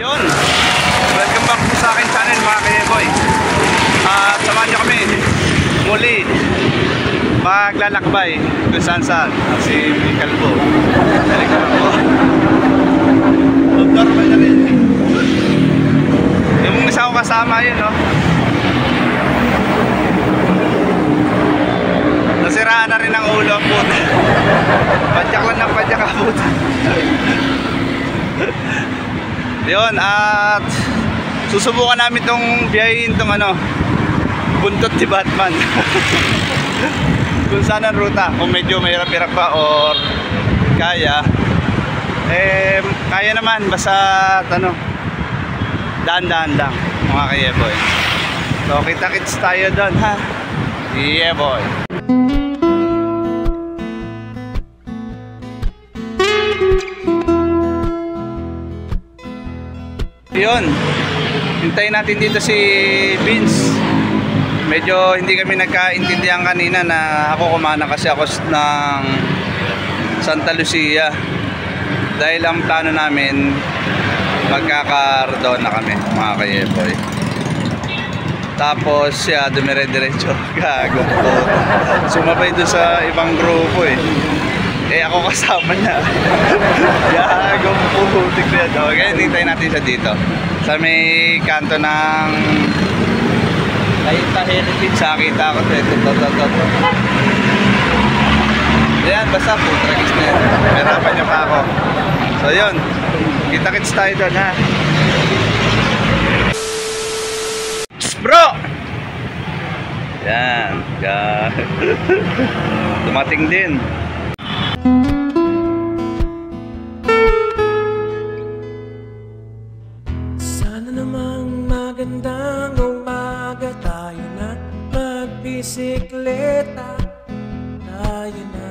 Yun, welcome back po sa akin channel mga kayeboy. At samahan nyo kami muli maglalakbay kung saan si Kalbo. Balik naman po. Normal na rin. Yung isa ko kasama yun, no? Nasiraan na rin ang ulo ang puta. Padyak lang ng padyak ang puta. Yun, at susubukan namin itong biyahin itong buntot ni Batman. Kung saan ang ruta, kung medyo mahirap-hirap pa or kaya kaya naman, basta daan-daan lang mga kayeboy. So kita-kits tayo doon, ha? Yeah boy. Yun, hintayin natin dito si Vince. Medyo hindi kami nagkaintindihan kanina na ako kumana kasi ako ng Santa Lucia. Dahil ang plano namin magkaka-Cardona kami mga kayeboy. Tapos siya dumire-diretso. Gago po. Sumabay doon sa ibang grupo eh. Ako kasama niya. Gago po. Tignan. Okay, hintayin natin siya dito. Sa may kanto ng Kainta Heritage. Sakita ko ito. Ayan, basta po. Tragis na yan. Merapan niya pa ako. So yun. Kita-kits tayo doon, ha. Bro! Yan. Tumating din. Sana namang magandang umaga, tayo na magbisikleta. Tayo na.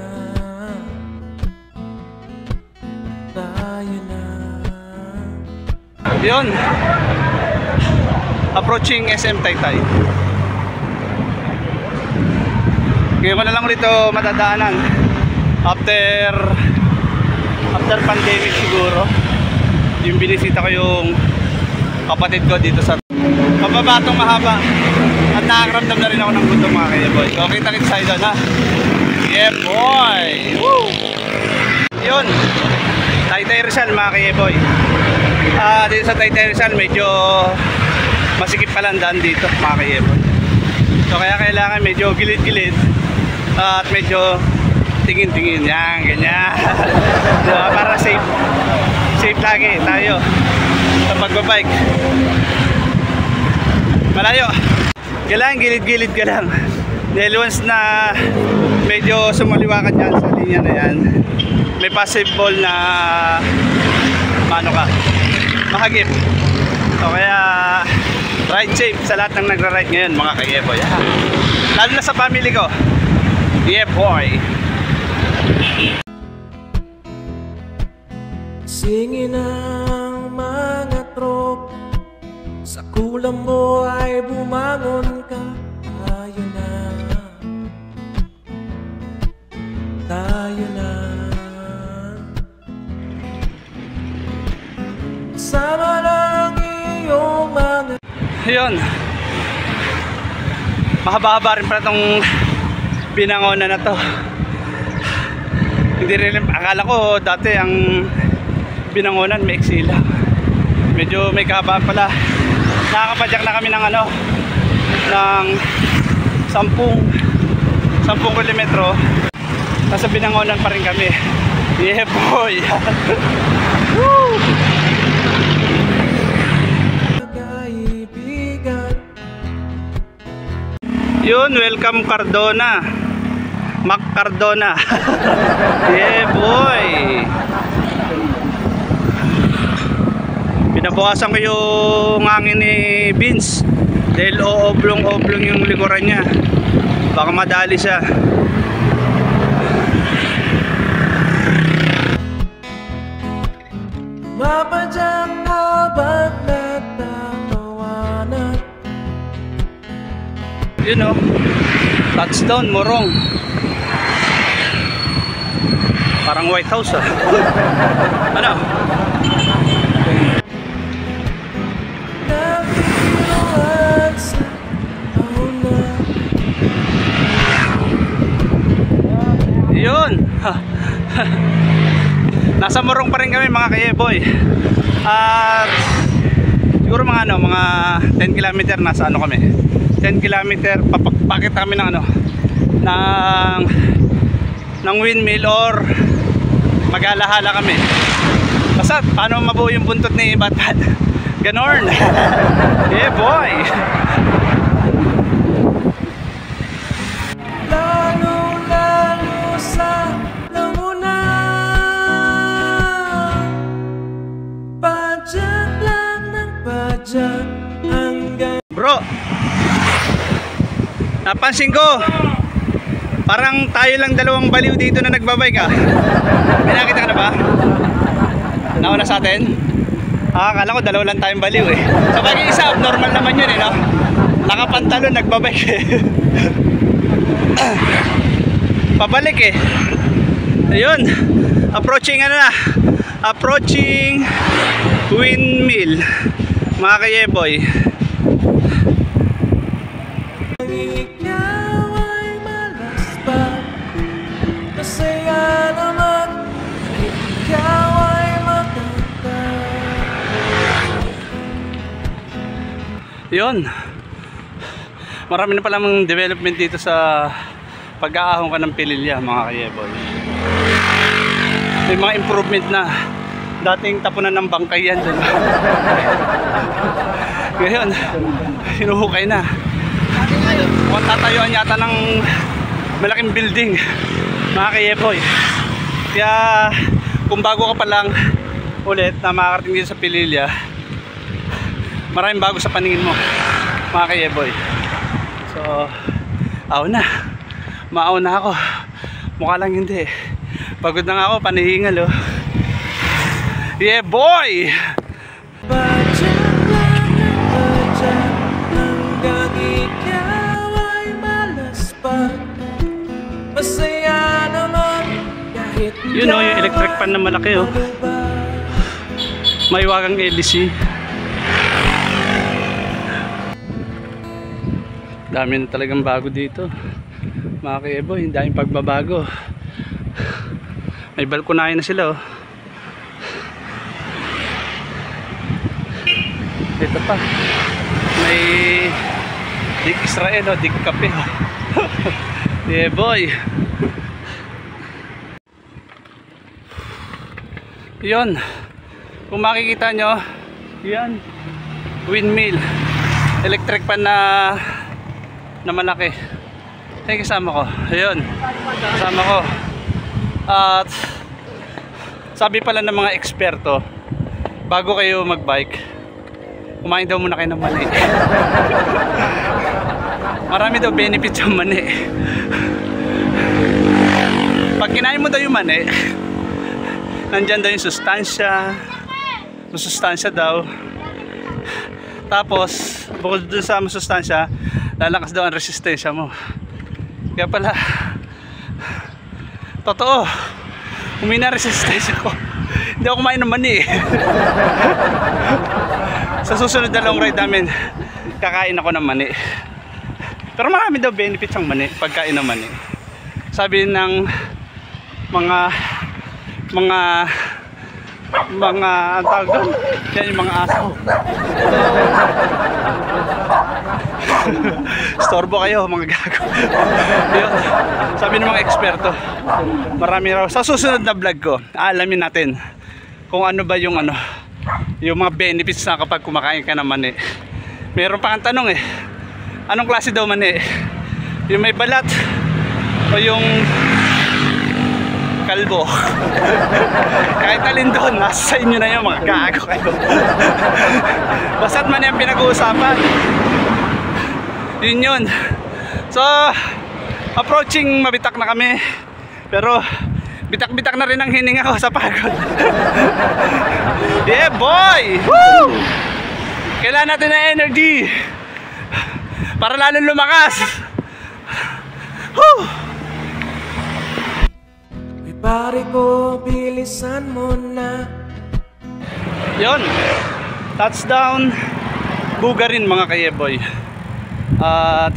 Yun, approaching SM Taytay. Ngayon ko na lang ulit matadaanan after pandemic siguro. Yung binisita ko yung kapatid ko dito sa mababatong mahaba at nakakaramdam na rin ako ng gutom mga kayeboy. So kita-kits tayo doon, ha. Yeah boy. Woo! Yun, Taytay Rizal mga kayeboy. Dito sa Taytay Rizal medyo masikip pa lang daan dito mga kayeboy. So kaya kailangan medyo gilid-gilid at medyo tingin-tingin. Yan, ganyan. Diba? Para safe lagi tayo sa pagbabike. Malayo. Kailangan gilid-gilid ka lang. Dahil once na medyo sumaliwa ka dyan sa linya na yan, may possible na mahagip. So kaya ride safe sa lahat ng nagra-ride ngayon mga kayeboy. Lalo na sa family ko. Yeah boy. Singin ang mga trop, sa kulam mo ay bumangon ka. Tayo na. Sama lang iyong mga. Yun, mahaba-haba rin pala itong binangonan na to. Hindi rin, akala ko dati ang binangonan may eksila. Medyo may kahabaan pala. Nakakapadyak na kami ng ng 10 kilometro. Nasa binangonan pa rin kami. Yeah boy. Woo! Yun, welcome Cardona. Mac Cardona. Yeah boy. Pinabukasan ko yung hangin ni Vince dahil oblong-oblong yung likuran niya. Baka madali siya. Mapadyak habang nagtatawanan. Yun o, touchdown Morong. Parang White House ah. Ano? Nasa Morong pa rin kami mga kayeboy. At siguro mga mga 10 kilometer nasa kami. 10 kilometer papakit kami ng ng windmill or mag-alahala kami. Basta paano mabuo yung buntot ni Batman. Ganorn. Yeah boy. Lalo sa lamuna, padyak lang ng padyak hanggang... Bro, napansin ko parang tayo lang dalawang baliw dito na nagbabike ah. May nakita ka na ba? Nauna sa atin? Akala ko dalawa lang tayong baliw eh. Sa bagay isa, abnormal naman yun eh, no? Nakapantalon, nagbabike eh. Pabalik eh. Ayun, approaching approaching windmill mga kayeboy. Ikaw ay malaspak, masaya naman, ikaw ay maganda. Yun, marami na palang development dito sa pag-aahon ka ng Pililya mga kayeboy. May mga improvement na. Dating tapunan ng bangkay yan dun. Ngayon hinuhukay na. Mukhang tatayuan yata ng malaking building mga kayeboy. Kaya kung bago ka pa lang ulit na makakarating dito sa Pililya, maraming bago sa paningin mo mga kayeboy. So maaw na ako. Mukha lang hindi. Pagod na nga ako, panihingal oh. Yeah boy! Padyak lang ng padyak hanggang ikaw ay malaspak, masaya naman kahit Yun oh, yung electric pan na malaki oh. May wagang LC. Dami na talagang bago dito mga kayeboy, daming pagbabago. May balkonahe na sila oh. Dito pa may Dig Israel oh, Dig Kape oh. Yeah boy. Yun, kung makikita nyo, yan windmill, electric pan na malaki. Ay, kasama ko. Ayun, kasama ko. At sabi pala ng mga eksperto, bago kayo magbike, kumain daw muna kayo ng mani. Marami daw benefits yung mani. Pag kinain mo daw yung mani, nandyan daw yung sustansya. Masustansya daw. Tapos bukod dun sa masustansya, lalakas daw ang resistensya mo. Kaya pala totoo, humina resistensya ko. Hindi ako kumain ng mani. Sa susunod na long ride namin, kakain ako ng mani. Pero marami daw benefits ang mani, pagkain ng mani. Sabi ng mga ang tawag doon, yan yung mga aso. Storbo kayo mga gago. Yun, sabi ng mga eksperto, marami raw. Sa susunod na vlog ko, alamin natin kung ano ba yung yung mga benefits na kapag kumakain ka ng mani. Meron pa ang tanong eh, anong klase daw mani? Yung may balat o yung kalbo? Kahit alin doon, nasa inyo na yung mga gago kayo. Basta't mani ang pinag-uusapan. Yun. So approaching, mabitak na kami. Pero bitak-bitak na rin ang hininga ko sa pagod. Yeah boy! Woo! Kailangan natin ng energy para lalong lumakas. Woo! May pare ko, bilisan mo na. Yun, touchdown Bugarin mga kayeboy. At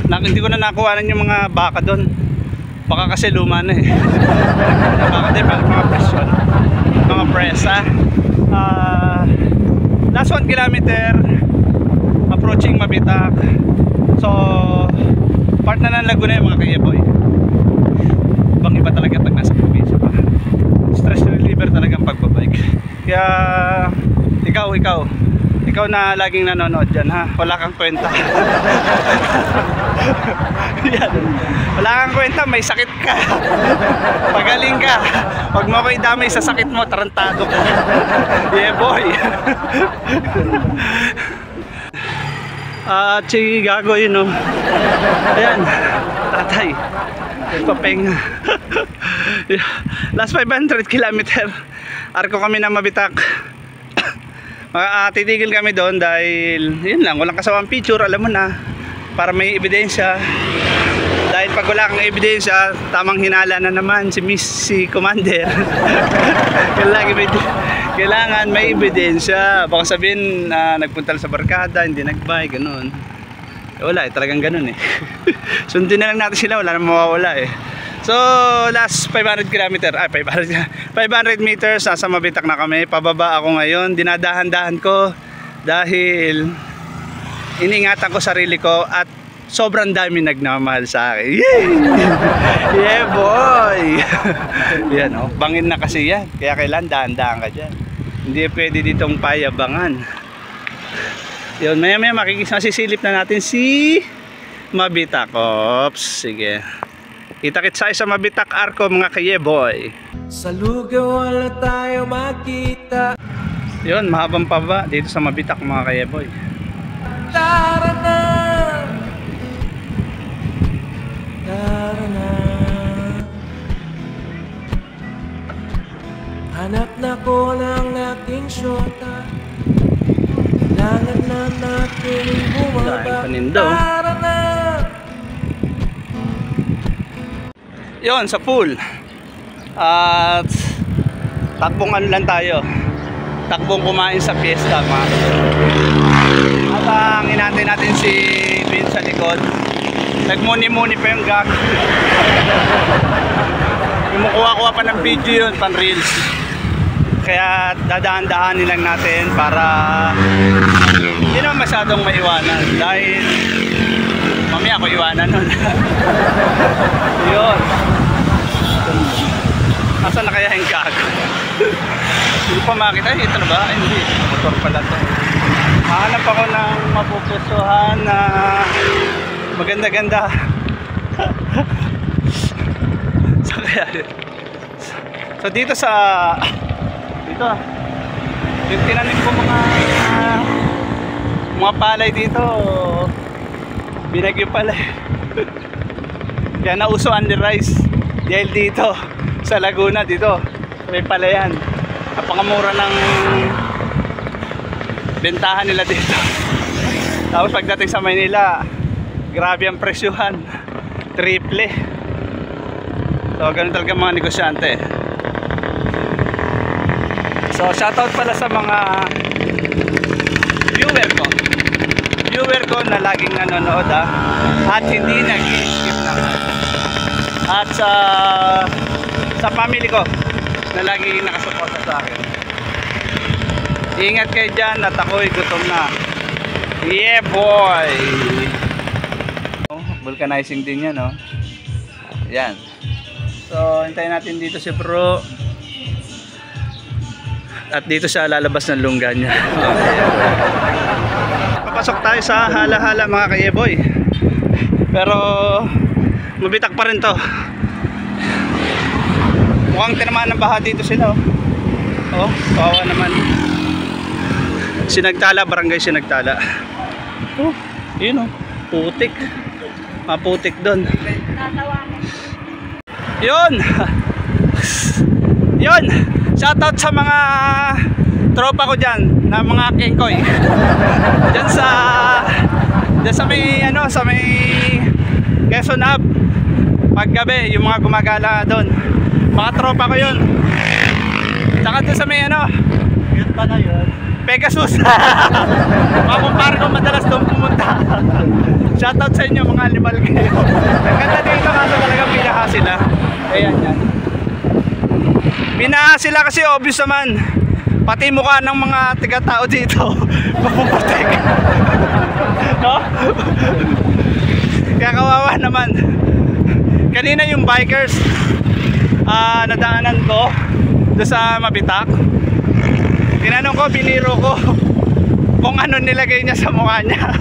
hindi ko na nakuhanan yung mga baka doon. Baka kasi luma na eh. Baka din mga presyon. Mga presa. Last 1 kilometer approaching Mabitak. So part na ng Laguna yung mga kaya boy. Ibang iba talaga pag nasa probinsya pa. Stress reliever talaga ang pagbabike. Kaya ikaw na laging nanonood dyan ha, wala kang kwenta. Yan. Wala kang kwenta, may sakit ka. Pagaling ka. Huwag mo ko idamay sa sakit mo, tarantado ka. Yeah boy. Sige, gago yun, no? Ayan, tatay papenga. Last 500 kilometer arko kami na Mabitak. Titigil kami doon dahil yun lang, walang kasawang picture, alam mo na, para may ebidensya. Dahil pag wala kang ebidensya, tamang hinala na naman si Commander. Kailangan may ebidensya. Baka sabihin nagpunta sa barkada, hindi nagbike, ganun. Wala talagang ganun eh. Sundin na lang natin sila, wala namang mawawala eh. So last 500 kilometer, 500 meters, nasa Mabitak na kami. Pababa ako ngayon, dinadahan-dahan ko dahil iningatan ko sarili ko at sobrang dami nagmamahal sa akin. Yay! Yeah boy. Yan oh, bangin na kasi yan, kaya kailan dahan-dahan ka dyan. Hindi pwede ditong payabangan. Yun, maya masisilip na natin si Mabitak. Ops, sige. Kita-kits sa Mabitak Arko mga kayeboy. Sa lugaw wala tayo makita. Yun, mahabang paba dito sa Mabitak mga kayeboy. Tara na, tara na. Hanap na ko ng ating syota. Kailangan na natin bumaba. Tara na. Yon sa pool. At takbong ano lang tayo, takbong kumain sa fiesta mga. Habang hinantay natin si Vin sa likod, nagmuni-muni pa yung gag. Kumukuha-kuha pa ng video yun, pan reels. Kaya dadaan-dahanin lang natin para hindi naman masyadong maiwanan. Dahil mamaya ako iwanan nun. Yun. Asa na kaya yung gago? Hindi pa makita. Ito na ba? Ay, hindi. Motor pala to. Mahanap ako ng mapupusuhan na maganda-ganda. So kaya so dito yung tinanim ko mga palay dito, binagyo pala. Kaya nauso under rice dahil dito sa Laguna, dito may palayan. Napakamura ng bentahan nila dito. Tapos pagdating sa Maynila, grabe ang presyuhan, triple. So ganun talaga mga negosyante. So shoutout pala sa mga viewer ko na laging nanonood at hindi nag-skip naman. At sa family ko na laging nakasuporta sa akin. Ingat kayo dyan at ako'y gutom na. Yeah boy. Vulcanizing din yan, no? Yan. So hintayin natin dito si bro. At dito siya lalabas ng lungga niya. Okay. Papasok tayo sa hala-hala mga kayeboy. Pero Mabitak pa rin to. Mukhang tinamaan ng baha dito sila. Oh, kawawa naman. Sinagtala, barangay Sinagtala. Oh, yun oh, putik. Maputik doon. Yun. Yun. Shoutout sa mga tropa ko dyan na mga kengkoy. Dyan sa may sa may Quezon Hub. Paggabi yung mga gumagala doon. Mga tropa ko yun. Saka doon sa may yun pala yun. Pegasus. Makumpara ko madalas doon pumunta. Shoutout sa inyo mga animal kayo. Ang ganda dito kaso talaga pinaha sila. Ayan yan. Pinaha sila kasi obvious naman. Pati mukha ng mga tiga-tao dito mapuputik. No? Kaya kawawa naman. Kanina yung bikers nadaanan ko doon sa Mabitak. Tinanong ko, biniro ko kung ano nilagay niya sa mukha niya.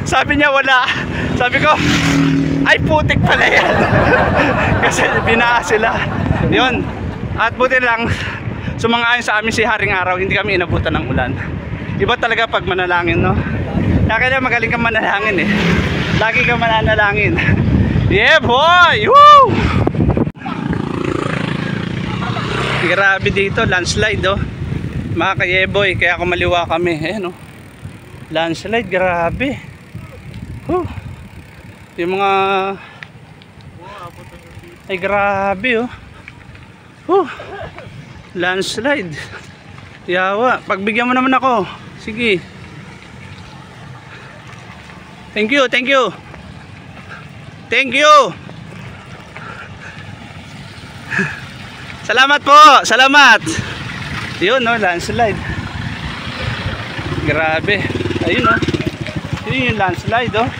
Sabi niya wala. Sabi ko, ay putik pala yan. Kasi binaa sila. Yun. At buti lang sumang-ayon sa amin si Haring Araw, hindi kami inabutan ng ulan. Iba talaga pag manalangin, no? Kaya magaling kang manalangin eh. Lagi kang mananalangin. Yeah boy! Woo! Grabe dito, landslide oh. Mga kayeboy, kaya kumaliwa kami. Ayan oh. Landslide, grabe. Yung mga ay grabe oh. Landslide. Yawa, pagbigyan mo naman ako. Sige. Thank you, thank you. Thank you. Salamat po, salamat. Yun no, landslide. Grabe. Ayun oh. Yun yung landslide oh.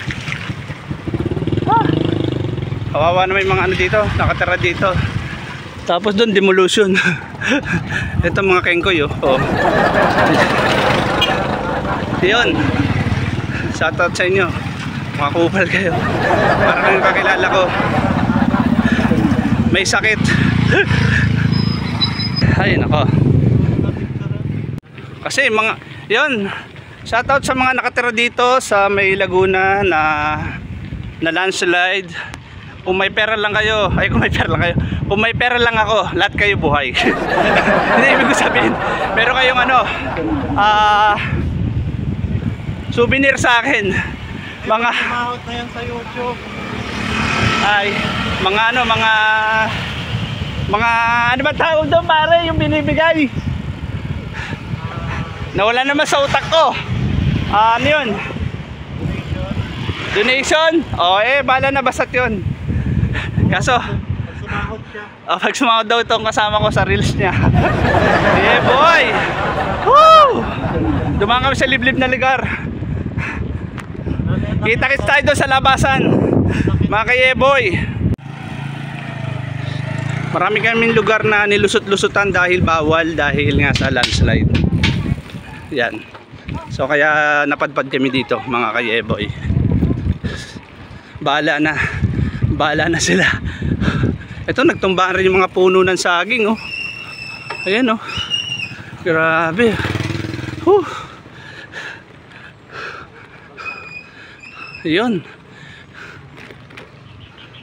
Kawawa na may mga ano dito, nakatira dito. Tapos doon demolition. Ito mga kengkoy oh. Yun. Shoutout sa inyo. Mga kupal kayo. Para kayong kakilala ko. May sakit. Ay nako. Kasi mga yun. Shoutout sa mga nakatira dito sa may Laguna na landslide. Kung may pera lang kayo, kung may pera lang ako, lahat kayo buhay. Hindi ibig ko sabihin. Pero kayong ano, souvenir sa akin. Mga mahot na yan sa YouTube. Ay, mga ano ba tawag doon pare, yung binibigay. Nawala naman sa utak ko. Ano yun? Donation? O bala na basat yun. Kaso pag sumahod daw itong kasama ko sa reels niya. Yeah boy. Woo! Dumaan kami sa liblib na lugar. Kita-kits tayo doon sa labasan mga ka-boy. Marami kaming lugar na nilusot-lusutan dahil bawal, dahil nga sa landslide. Yan. So kaya napadpad kami dito mga ka-boy. Bahala na sila. Ito nagtumbaan rin yung mga puno ng saging oh. Ayan oh. Grabe. Ayun.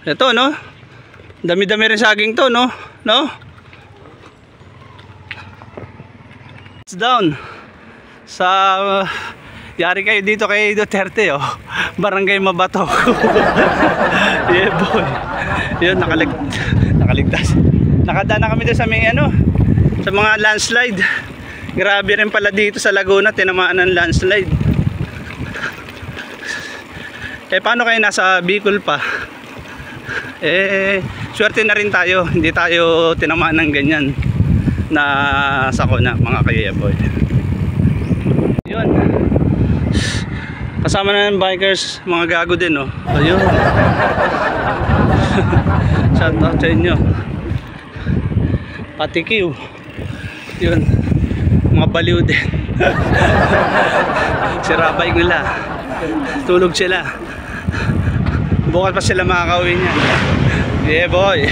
Ito no. Dami-dami rin saging to no. No? It's down. Sa yari kayo dito kay Duterte oh. Barangay Mabato. Yeah boy. Yun nakaligtas. Nakadaan na kami doon sa may ano, sa mga landslide. Grabe rin pala dito sa Laguna, tinamaan ng landslide. Paano kayo nasa Bicol pa? Swerte na rin tayo, hindi tayo tinamaan ng ganyan na sakuna mga kayeboy. Yun. Kasama na ng bikers, mga gago din oh. Ayun. Shout out sa inyo. Patikiw. Yun. Mga baliw din. Sirabay nila. Tulog sila. Bukas pa sila makakauwi niyan. Yeah boy.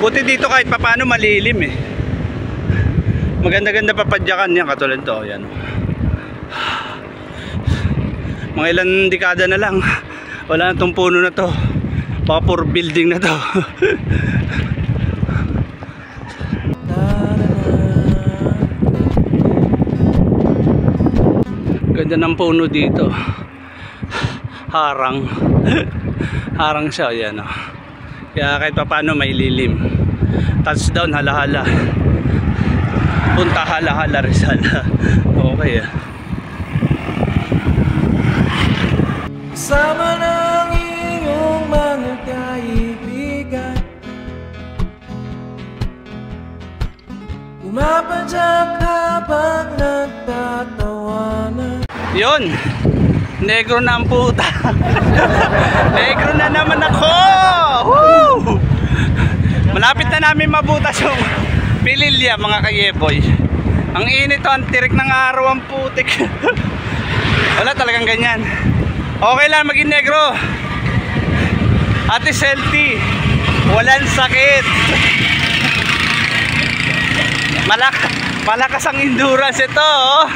Buti dito kahit papaano malilim eh. Maganda-ganda papadyakan niya katulad to. Yan. Mga ilan dekada na lang wala na tong puno na to. Baka puro building na to. Ganda ng puno dito. Harang. Harang siya yan oh. Kaya kahit paano may lilim. Touchdown hala-hala. Punta Hala-Hala Rizal. Okay ah. Sama ng iyong mga kaibigan, umapadyak habang nagtatawanan. Yun, negro na ang puta. Negro na naman ako. Woo! Malapit na namin mabutas yung Pililya mga kayeboy. Ang init to, ang tirik ng araw, ang putik. Wala talagang ganyan. Okay lang maging negro. Ate healthy, walang sakit. Malakas ang endurance ito oh.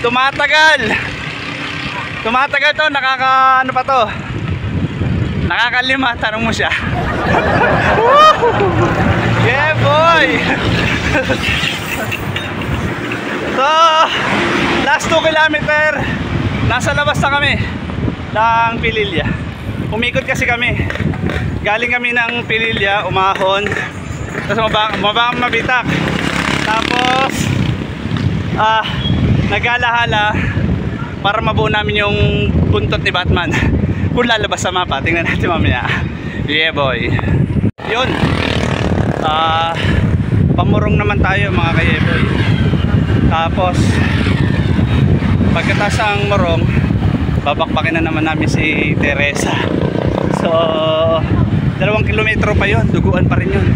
Tumatagal to, ano pa to, nakakalima, tanong mo siya. Yeah boy. So last 2 kilometer nasa labas na kami ng Pililya. Umikot kasi kami, galing kami ng Pililya, umahon, tapos mabang mabitak, tapos nagala-hala para mabuo namin yung buntot ni Batman. Kung lalabas sa mapa, tingnan natin mamaya. Yeah boy. Yun, pamurong naman tayo mga kayeboy. Tapos pagkatapos ang murong, babakbakin na naman namin si Teresa. So 2 kilometro pa yun, duguan pa rin yun.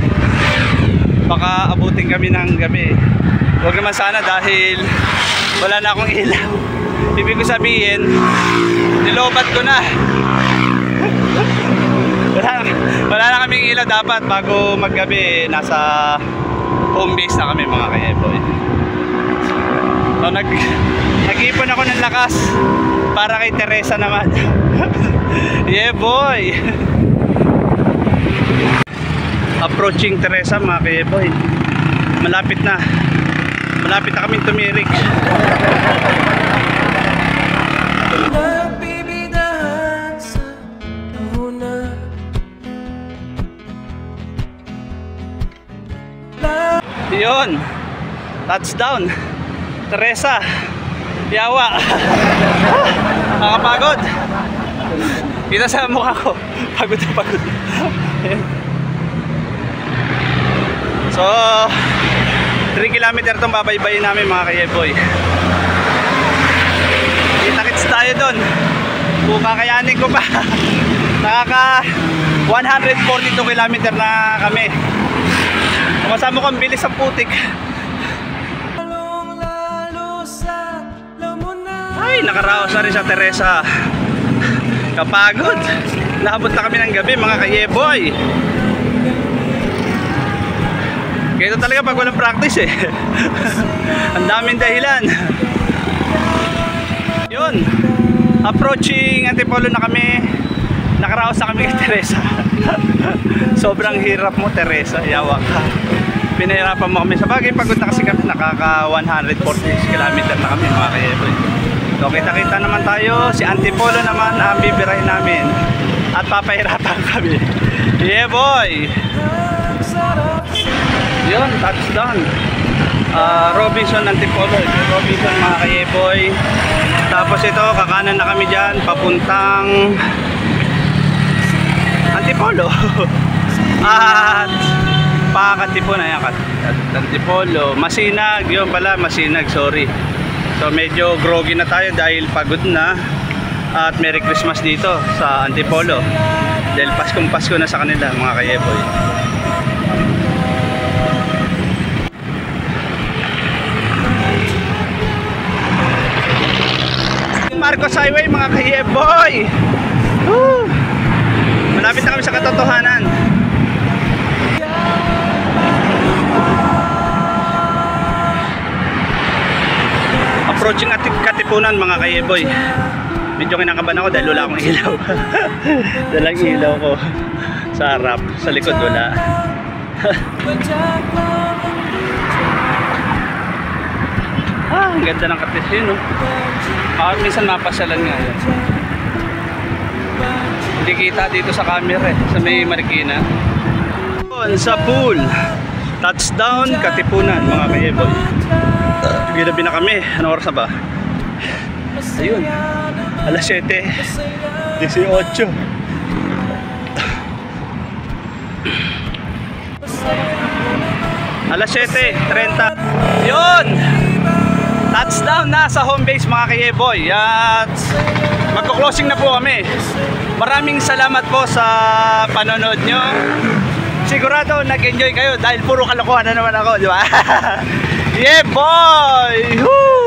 Baka abutin kami ng gabi. Huwag naman sana dahil wala na akong ilaw. Ibig ko sabihin, nilobat ko na. Wala na kaming ilaw dapat. Bago maggabi, nasa home base na kami mga kayeboy. So nag-ipon ako ng lakas para kay Teresa naman. Yeah boy. Approaching Teresa mga kayeboy. Malapit na kaming tumirik. Nagbibidahan sa tahunan, yun, touchdown Teresa, yawa. Nakapagod. Kita sa mukha ko, pagod na pagod. So 3 kilometer itong babaybayin namin mga kayeboy. Kita-kits tayo doon. Kung kakayanin ko pa. Nakaka 142 kilometer na kami. Masama ko ang bilis ang putik. Ay, nakaraos na rin sa Teresa. Kapagod. Naabot na kami ng gabi mga kayeboy. Kaya ito talaga pag walang practice eh. Ang daming dahilan. Yun, approaching Antipolo na kami. Nakaraos na kami kay Teresa. Sobrang hirap mo Teresa, yawa ka. Pinahirapan mo kami. Sa bagay pagod na kasi kami, nakaka 140 km na kami mga kayeboy. So kita-kita naman tayo. Si Antipolo naman ang bibirahin namin. At papahirapan kami. Yeah boy. Yun, touchdown. Robinson Antipolo. Robinson mga kayeboy. Tapos ito, kakanan na kami dyan, papuntang Antipolo. At Pakatipon, ayan, Antipolo. Masinag, yun pala, Masinag, sorry. So medyo groggy na tayo dahil pagod na. At Merry Christmas dito sa Antipolo. Dahil Pasko na sa kanila mga kayeboy. Marcos Highway mga kayeboy. Malapit na kami sa katotohanan. Approaching Katipunan mga kayeboy. Medyo kinakabahan ako dahil wala akong ilaw. Dalang ilaw ko sa harap, sa likod wala. Ang ganda ng Katipunan, no? Minsan mapasyalan nga yan. Hindi kita dito sa camera eh, sa may Marikina. Sa pool, Touchdown, Katipunan, mga ka-Yeboy. Ginabi na kami. Anong oras na ba? Ayun, alas 7:18. Alas 7:30. Yun! Touchdown na sa home base, mga ka-Yeboy. At magko-closing na po kami. Maraming salamat po sa panonood nyo. Sigurado nag-enjoy kayo dahil puro kalokohan na naman ako, di ba? Yeah boy! Woo!